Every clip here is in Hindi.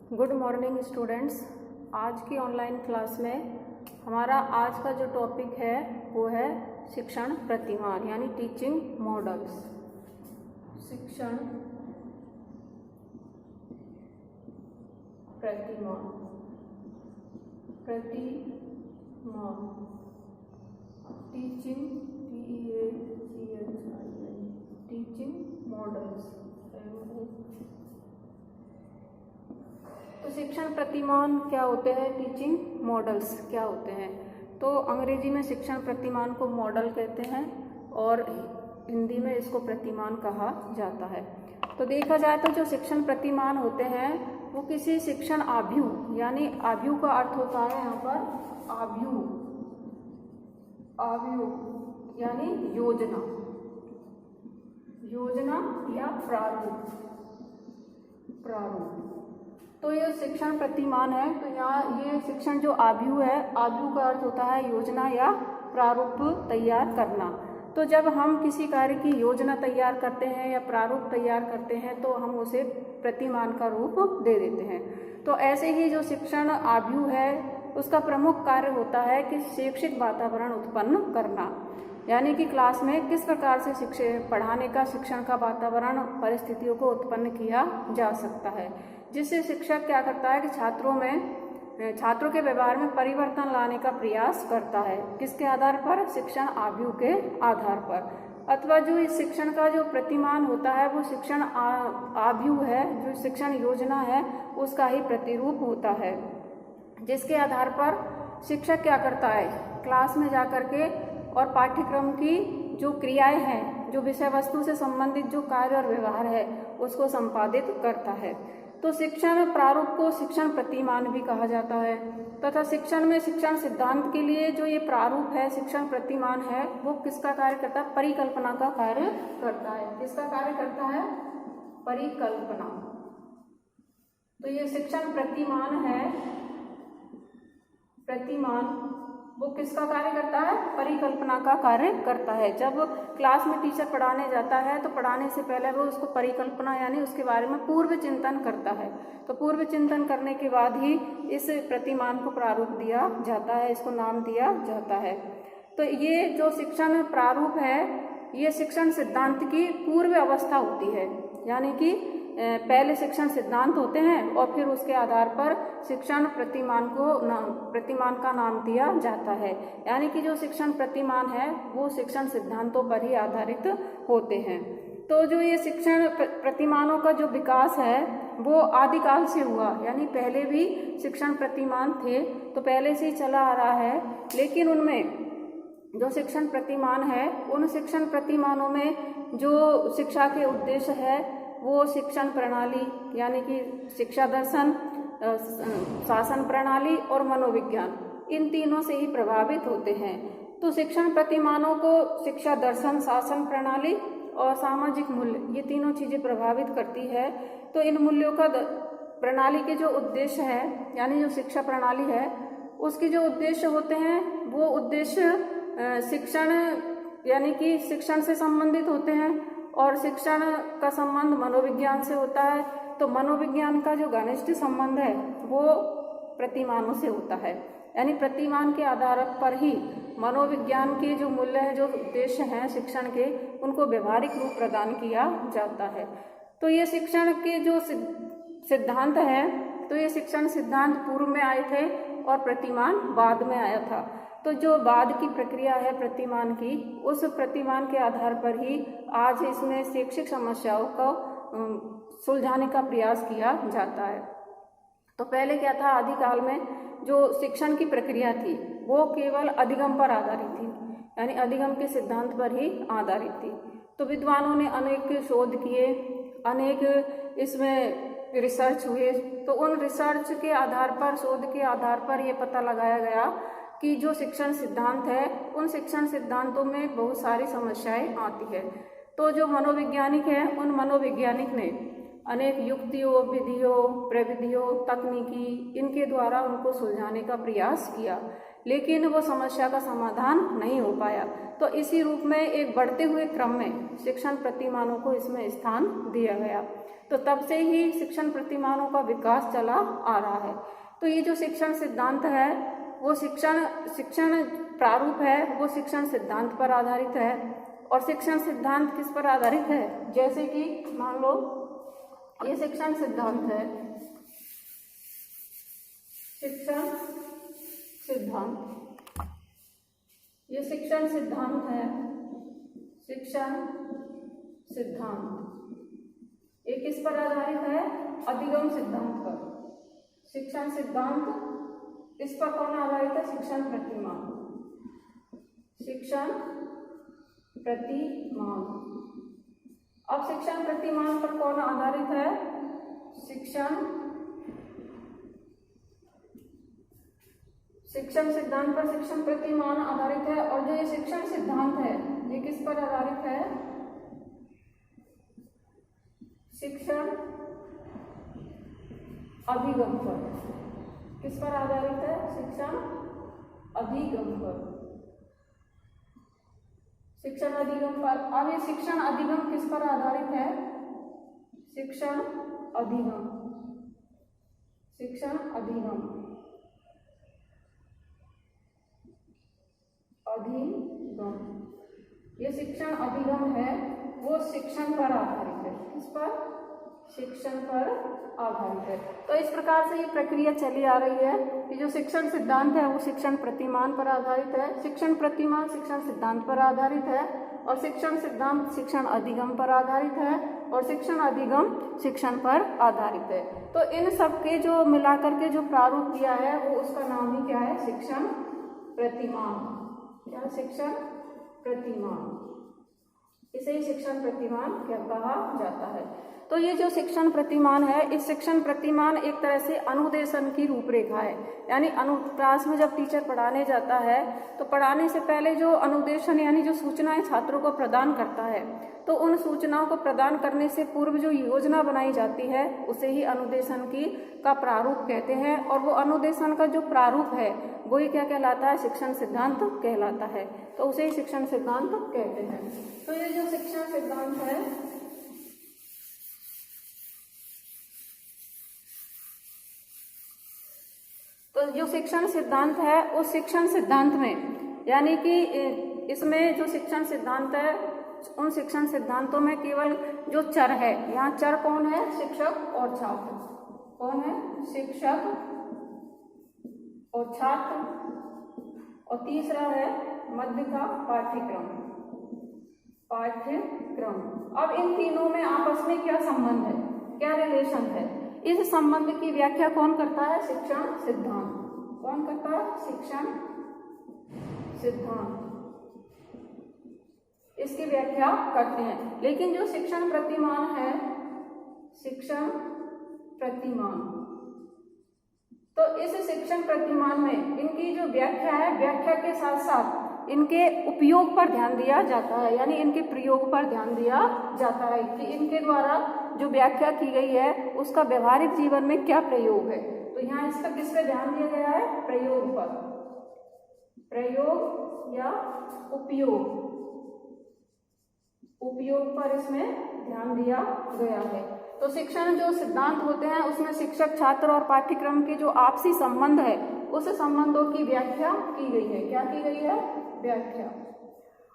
Good morning students. आज की ऑनलाइन क्लास में हमारा आज का जो टॉपिक है वो है शिक्षण प्रतिमान यानी टीचिंग मॉडल्स। शिक्षण प्रतिमान टीचिंग टीचिंग मॉडल्स। तो शिक्षण प्रतिमान क्या होते हैं, टीचिंग मॉडल्स क्या होते हैं? तो अंग्रेजी में शिक्षण प्रतिमान को मॉडल कहते हैं और हिंदी में इसको प्रतिमान कहा जाता है। तो देखा जाए तो जो शिक्षण प्रतिमान होते हैं वो किसी शिक्षण आव्यूह यानी आव्यूह का अर्थ होता है यहाँ पर आव्यूह यानी योजना या प्रारूप। तो ये शिक्षण प्रतिमान है। तो यहाँ ये शिक्षण जो आव्यूह है, आव्यूह का अर्थ होता है योजना या प्रारूप तैयार करना। तो जब हम किसी कार्य की योजना तैयार करते हैं या प्रारूप तैयार करते हैं तो हम उसे प्रतिमान का रूप दे देते हैं। तो ऐसे ही जो शिक्षण आव्यूह है उसका प्रमुख कार्य होता है कि शैक्षिक वातावरण उत्पन्न करना, यानी कि क्लास में किस प्रकार से पढ़ाने का शिक्षण का वातावरण परिस्थितियों को उत्पन्न किया जा सकता है, जिससे शिक्षक क्या करता है कि छात्रों के व्यवहार में परिवर्तन लाने का प्रयास करता है। किसके आधार पर? शिक्षण आव्यूह के आधार पर। अथवा जो इस शिक्षण का जो प्रतिमान होता है वो शिक्षण आव्यूह है, जो शिक्षण योजना है उसका ही प्रतिरूप होता है, जिसके आधार पर शिक्षक क्या करता है, क्लास में जाकर के और पाठ्यक्रम की जो क्रियाएं हैं, जो विषय वस्तु से संबंधित जो कार्य और व्यवहार है उसको संपादित करता है। तो शिक्षण प्रारूप को शिक्षण प्रतिमान भी कहा जाता है तथा शिक्षण में शिक्षण सिद्धांत के लिए जो ये प्रारूप है, शिक्षण प्रतिमान है, वो किसका कार्य करता है? परिकल्पना का कार्य करता है। किसका कार्य करता है? परिकल्पना। तो ये शिक्षण प्रतिमान है, वो किसका कार्य करता है? परिकल्पना का कार्य करता है। जब क्लास में टीचर पढ़ाने जाता है तो पढ़ाने से पहले वो उसको परिकल्पना यानी उसके बारे में पूर्व चिंतन करता है। तो पूर्व चिंतन करने के बाद ही इस प्रतिमान को प्रारूप दिया जाता है, इसको नाम दिया जाता है। तो ये जो शिक्षण प्रारूप है ये शिक्षण सिद्धांत की पूर्व अवस्था होती है, यानी कि पहले शिक्षण सिद्धांत होते हैं और फिर उसके आधार पर शिक्षण प्रतिमान का नाम दिया जाता है। यानी कि जो शिक्षण प्रतिमान है वो शिक्षण सिद्धांतों पर ही आधारित होते हैं। तो जो ये शिक्षण प्रतिमानों का जो विकास है वो आदिकाल से हुआ, यानी पहले भी शिक्षण प्रतिमान थे तो पहले से ही चला आ रहा है। लेकिन उनमें जो शिक्षण प्रतिमान है उन शिक्षण प्रतिमानों में जो शिक्षा के उद्देश्य है वो शिक्षण प्रणाली यानी कि शिक्षा दर्शन, शासन प्रणाली और मनोविज्ञान, इन तीनों से ही प्रभावित होते हैं। तो शिक्षण प्रतिमानों को शिक्षा दर्शन, शासन प्रणाली और सामाजिक मूल्य, ये तीनों चीजें प्रभावित करती है। तो इन मूल्यों का प्रणाली के जो उद्देश्य है यानी जो शिक्षा प्रणाली है उसके जो उद्देश्य होते हैं वो उद्देश्य शिक्षण यानी कि शिक्षण से संबंधित होते हैं और शिक्षण का संबंध मनोविज्ञान से होता है। तो मनोविज्ञान का जो घनिष्ठ संबंध है वो प्रतिमानों से होता है, यानी प्रतिमान के आधार पर ही मनोविज्ञान के जो मूल्य है, जो उद्देश्य हैं शिक्षण के, उनको व्यवहारिक रूप प्रदान किया जाता है। तो ये शिक्षण के जो सिद्धांत है तो ये शिक्षण सिद्धांत पूर्व में आए थे और प्रतिमान बाद में आया था। तो जो बाद की प्रक्रिया है प्रतिमान की, उस प्रतिमान के आधार पर ही आज इसमें शैक्षिक समस्याओं को सुलझाने का प्रयास किया जाता है। तो पहले क्या था, आदिकाल में जो शिक्षण की प्रक्रिया थी वो केवल अधिगम पर आधारित थी, यानी अधिगम के सिद्धांत पर ही आधारित थी। तो विद्वानों ने अनेक शोध किए, अनेक इसमें रिसर्च हुए। तो उन रिसर्च के आधार पर, शोध के आधार पर ये पता लगाया गया कि जो शिक्षण सिद्धांत है उन शिक्षण सिद्धांतों में बहुत सारी समस्याएं आती है। तो जो मनोवैज्ञानिक है उन मनोवैज्ञानिक ने अनेक युक्तियों, विधियों, प्रविधियों, तकनीकी, इनके द्वारा उनको सुलझाने का प्रयास किया। लेकिन वो समस्या का समाधान नहीं हो पाया। तो इसी रूप में एक बढ़ते हुए क्रम में शिक्षण प्रतिमानों को इसमें स्थान दिया गया। तो तब से ही शिक्षण प्रतिमानों का विकास चला आ रहा है। तो ये जो शिक्षण सिद्धांत है वो शिक्षण प्रारूप है वो शिक्षण सिद्धांत पर आधारित है। और शिक्षण सिद्धांत किस पर आधारित है? जैसे कि मान लो ये शिक्षण सिद्धांत है, शिक्षण सिद्धांत, ये शिक्षण सिद्धांत है, शिक्षण सिद्धांत, ये किस पर आधारित है? अधिगम सिद्धांत पर। शिक्षण सिद्धांत इस पर कौन आधारित है? शिक्षण प्रतिमान, शिक्षण प्रतिमान। अब शिक्षण प्रतिमान पर कौन आधारित है? शिक्षण सिद्धांत पर शिक्षण प्रतिमान आधारित है। और जो ये शिक्षण सिद्धांत है ये किस पर आधारित है? शिक्षण अधिगम पर। किस पर आधारित है? शिक्षण अधिगम पर, शिक्षण अधिगम पर। अब ये शिक्षण अधिगम किस पर आधारित है? शिक्षण अधिगम, शिक्षण अधिगम, अधिगम। ये शिक्षण अधिगम है वो शिक्षण पर आधारित है। किस पर? शिक्षण पर आधारित है। तो इस प्रकार से ये प्रक्रिया चली आ रही है कि जो शिक्षण सिद्धांत है वो शिक्षण प्रतिमान पर आधारित है, शिक्षण प्रतिमान शिक्षण सिद्धांत पर आधारित है, और शिक्षण सिद्धांत शिक्षण अधिगम पर आधारित है, और शिक्षण अधिगम शिक्षण पर आधारित है। तो इन सब के जो मिलाकर के जो प्रारूप दिया है वो उसका नाम ही क्या है? शिक्षण प्रतिमान। क्या? शिक्षण प्रतिमान। इसे ही शिक्षण प्रतिमान क्या कहा जाता है। तो ये जो शिक्षण प्रतिमान है, इस शिक्षण प्रतिमान एक तरह से अनुदेशन की रूपरेखा है। यानी क्लास में जब टीचर पढ़ाने जाता है तो पढ़ाने से पहले जो अनुदेशन यानी जो सूचनाएं छात्रों को प्रदान करता है, तो उन सूचनाओं को प्रदान करने से पूर्व जो योजना बनाई जाती है उसे ही अनुदेशन का प्रारूप कहते हैं। और वो अनुदेशन का जो प्रारूप है वही क्या कहलाता है? शिक्षण सिद्धांत कहलाता है। तो उसे ही शिक्षण सिद्धांत कहते हैं। तो ये जो शिक्षण सिद्धांत है तो जो शिक्षण सिद्धांत है उस शिक्षण सिद्धांत में यानी कि इसमें जो शिक्षण सिद्धांत है उन शिक्षण सिद्धांतों में केवल जो चर है, यहाँ चर कौन है? शिक्षक और छात्र। कौन है? शिक्षक और छात्र। और तीसरा है मध्य का पाठ्यक्रम, पाठ्यक्रम। अब इन तीनों में आपस में क्या संबंध है, क्या रिलेशन है? इस संबंध की व्याख्या कौन करता है? शिक्षण सिद्धांत। कौन करता है? शिक्षण सिद्धांत इसकी व्याख्या करते हैं। लेकिन जो शिक्षण प्रतिमान है, शिक्षण प्रतिमान, तो इस शिक्षण प्रतिमान में इनकी जो व्याख्या है, व्याख्या के साथ साथ इनके उपयोग पर ध्यान दिया जाता है, यानी इनके प्रयोग पर ध्यान दिया जाता है कि इनके द्वारा जो व्याख्या की गई है उसका व्यवहारिक जीवन में क्या प्रयोग है। तो यहाँ इसका किस पे ध्यान दिया गया है? प्रयोग पर, प्रयोग या उपयोग, उपयोग पर इसमें ध्यान दिया गया है। तो शिक्षण जो सिद्धांत होते हैं उसमें शिक्षक, छात्र और पाठ्यक्रम के जो आपसी संबंध है उस संबंधों की व्याख्या की गई है। क्या की गई है? व्याख्या।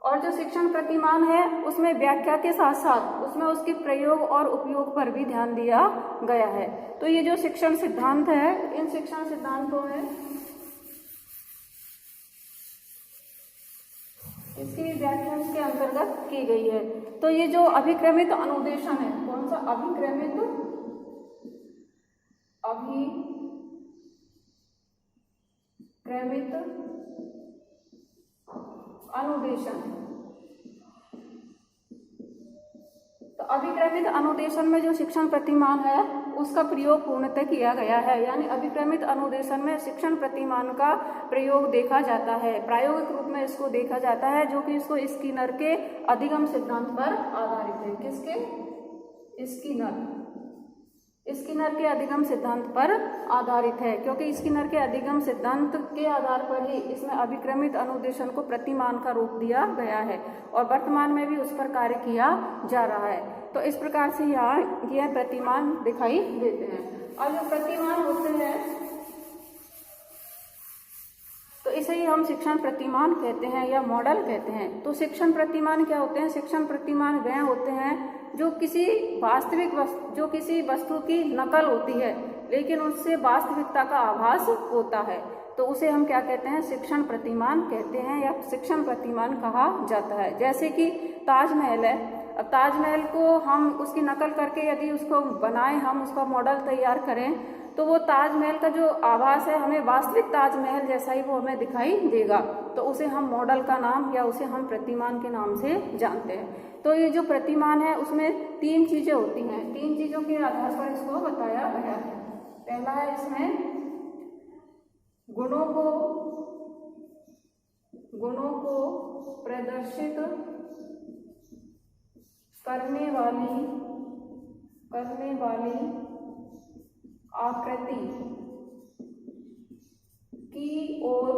और जो शिक्षण प्रतिमान है उसमें व्याख्या के साथ साथ उसमें उसके प्रयोग और उपयोग पर भी ध्यान दिया गया है। तो ये जो शिक्षण सिद्धांत है, इन शिक्षण सिद्धांतों में इसकी व्याख्या इसके अंतर्गत की गई है। तो ये जो अभिक्रमित अनुदेशन है, कौन सा? अभिक्रमित अनुदेशन। तो अभिक्रमित अनुदेशन में जो शिक्षण प्रतिमान है उसका प्रयोग पूर्णतः किया गया है। यानी अभिक्रमित अनुदेशन में शिक्षण प्रतिमान का प्रयोग देखा जाता है, प्रायोगिक रूप में इसको देखा जाता है, जो कि इसको स्किनर के अधिगम सिद्धांत पर आधारित है। किसके? स्किनर, स्किनर के अधिगम सिद्धांत पर आधारित है, क्योंकि स्किनर के अधिगम सिद्धांत के आधार पर ही इसमें अभिक्रमित अनुदेशन को प्रतिमान का रूप दिया गया है और वर्तमान में भी उस पर कार्य किया जा रहा है। तो इस प्रकार से यहाँ यह प्रतिमान दिखाई देते हैं। और जो प्रतिमान होते हैं तो इसे ही हम शिक्षण प्रतिमान कहते हैं या मॉडल कहते हैं। तो शिक्षण प्रतिमान क्या होते हैं? शिक्षण प्रतिमान वह होते हैं जो किसी वस्तु की नकल होती है लेकिन उससे वास्तविकता का आभास होता है, तो उसे हम क्या कहते हैं? शिक्षण प्रतिमान कहते हैं या शिक्षण प्रतिमान कहा जाता है। जैसे कि ताजमहल है, अब ताजमहल को हम उसकी नकल करके यदि उसको बनाएं, हम उसका मॉडल तैयार करें तो वो ताजमहल का जो आभास है हमें वास्तविक ताजमहल जैसा ही वो हमें दिखाई देगा, तो उसे हम मॉडल का नाम या उसे हम प्रतिमान के नाम से जानते हैं। तो ये जो प्रतिमान है उसमें 3 चीजें होती हैं, 3 चीजों के आधार पर इसको बताया गया है। पहला है इसमें गुणों को प्रदर्शित करने वाली आकृति की ओर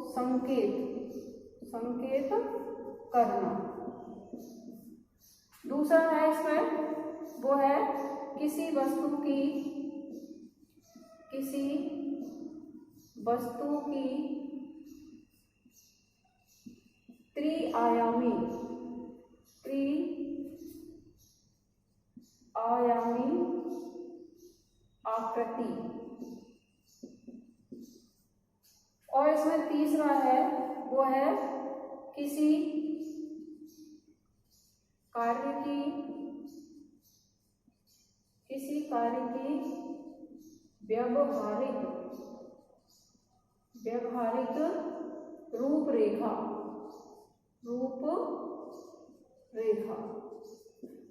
संकेत करना। दूसरा है इसमें वो है किसी वस्तु की त्रिआयामी आकृति। और इसमें तीसरा है वो है किसी कार्य की व्यवहारिक रूपरेखा।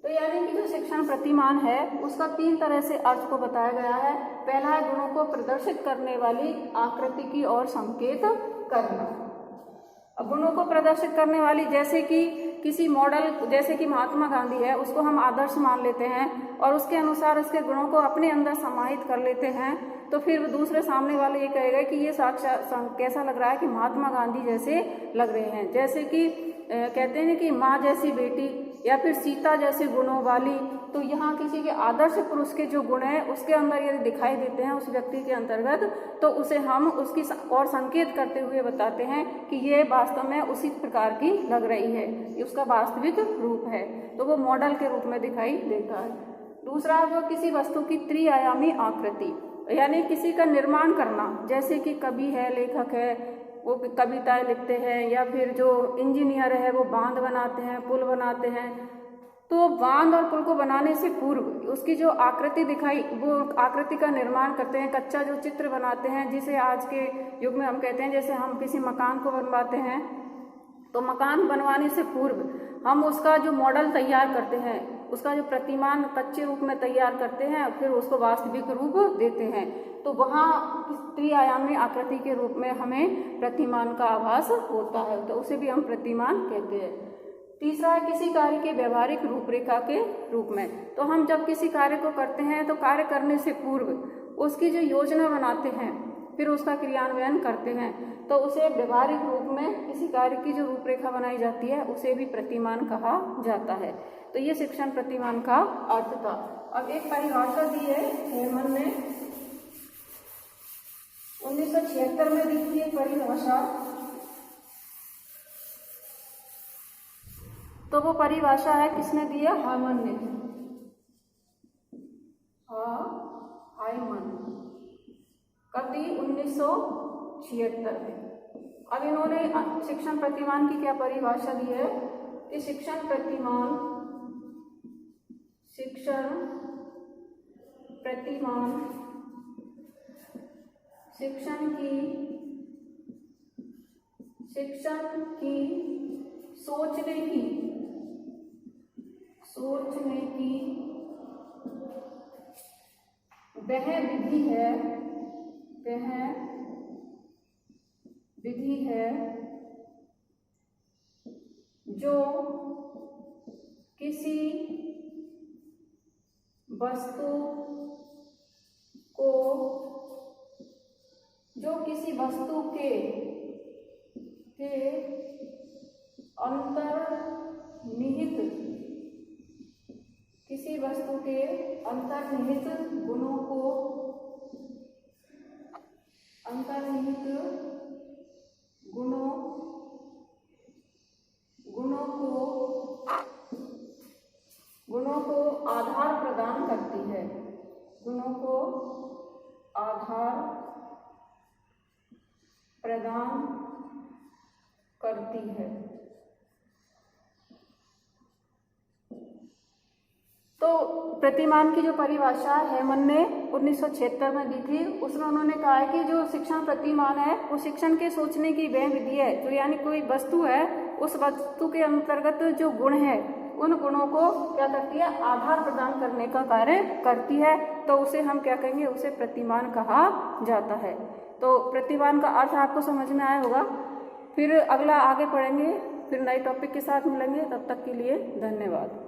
तो यानी कि जो शिक्षण प्रतिमान है उसका 3 तरह से अर्थ को बताया गया है। पहला है गुणों को प्रदर्शित करने वाली आकृति की ओर संकेत करना। अब गुणों को प्रदर्शित करने वाली जैसे कि किसी मॉडल, जैसे कि महात्मा गांधी है, उसको हम आदर्श मान लेते हैं और उसके अनुसार उसके गुणों को अपने अंदर समाहित कर लेते हैं, तो फिर दूसरे सामने वाले ये कहेगा कि ये साक्षात कैसा लग रहा है कि महात्मा गांधी जैसे लग रहे हैं। जैसे कि कहते हैं कि माँ जैसी बेटी या फिर सीता जैसे गुणों वाली, तो यहाँ किसी के आदर्श पुरुष के जो गुण हैं उसके अंदर यदि दिखाई देते हैं उस व्यक्ति के अंतर्गत, तो उसे हम उसकी और संकेत करते हुए बताते हैं कि ये वास्तव में उसी प्रकार की लग रही है, ये उसका वास्तविक रूप है, तो वो मॉडल के रूप में दिखाई देता है। दूसरा वो किसी वस्तु की त्रिआयामी आकृति, यानी किसी का निर्माण करना। जैसे कि कवि है, लेखक है, वो कविताएं लिखते हैं, या फिर जो इंजीनियर है वो बांध बनाते हैं, पुल बनाते हैं। तो बांध और पुल को बनाने से पूर्व उसकी जो आकृति दिखाई, वो आकृति का निर्माण करते हैं, कच्चा जो चित्र बनाते हैं, जिसे आज के युग में हम कहते हैं, जैसे हम किसी मकान को बनवाते हैं तो मकान बनवाने से पूर्व हम उसका जो मॉडल तैयार करते हैं, उसका जो प्रतिमान कच्चे रूप में तैयार करते हैं, फिर उसको वास्तविक रूप देते हैं, तो वहाँ त्रिआयामी आकृति के रूप में हमें प्रतिमान का आभास होता है, तो उसे भी हम प्रतिमान कहते हैं। तीसरा है किसी कार्य के व्यवहारिक रूपरेखा के रूप में। तो हम जब किसी कार्य को करते हैं तो कार्य करने से पूर्व उसकी जो योजना बनाते हैं, फिर उसका क्रियान्वयन करते हैं, तो उसे व्यवहारिक रूप में किसी कार्य की जो रूपरेखा बनाई जाती है उसे भी प्रतिमान कहा जाता है। तो ये शिक्षण प्रतिमान का अर्थ था। अब एक परिभाषा दी है हेमन ने 1976 में दी थी परिभाषा, तो वो परिभाषा है किसने दी है? हाइमन ने। हाइमन कब दी? 1976 में। अब इन्होंने शिक्षण प्रतिमान की क्या परिभाषा दी है कि शिक्षण प्रतिमान शिक्षण की सोचने की वह विधि है जो किसी वस्तु को, जो किसी वस्तु के अंतर्निहित, किसी वस्तु के अंतर्निहित गुणों को, अंतर्निहित गुणों को आधार प्रदान करती है, गुणों को आधार प्रदान करती है। तो प्रतिमान की जो परिभाषा हेमन ने 1976 में दी थी, उसमें उन्होंने कहा है कि जो शिक्षण प्रतिमान है वो शिक्षण के सोचने की वह विधि है जो, यानी कोई वस्तु है, उस वस्तु के अंतर्गत जो गुण है उन गुणों को क्या करती है, आधार प्रदान करने का कार्य करती है। तो उसे हम क्या कहेंगे, उसे प्रतिमान कहा जाता है। तो प्रतिमान का अर्थ आपको समझ में आया होगा। फिर अगला आगे पढ़ेंगे, फिर नए टॉपिक के साथ मिलेंगे। तब तक के लिए धन्यवाद।